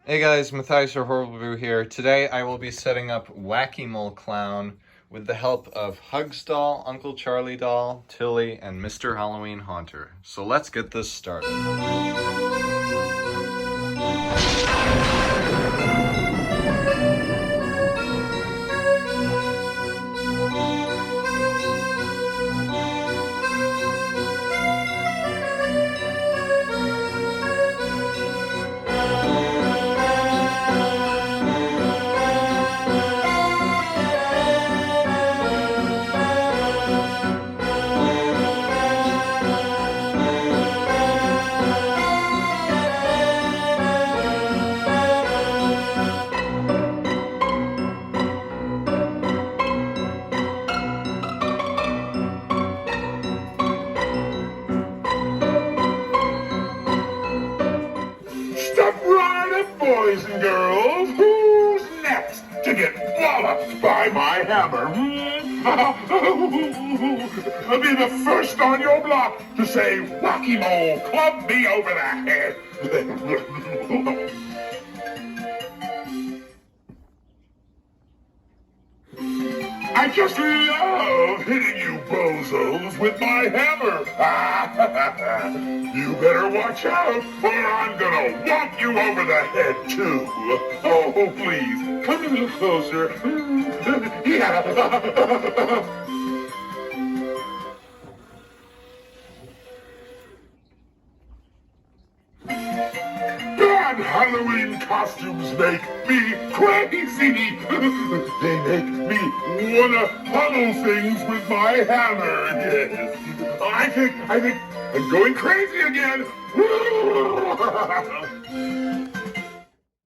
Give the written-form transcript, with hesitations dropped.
Hey guys, Matthias or Horrible here. Today I will be setting up Wacky Mole Clown with the help of Hugs Doll, Uncle Charlie Doll, Tilly, and Mr.HalloweenHaunter. So let's get this started. Step right up, boys and girls. Who's next to get walloped by my hammer? I'll be the first on your block to say, Wacky Mole, club me over the head. I just love hitting you bozos with my hammer. You better watch out, or I'm gonna whomp you over the head, too. Oh, please, come a little closer. Yeah. Bad Halloween costumes make me crazy. They make me wanna pummel things with my hammer. Yes. I think I'm going crazy again.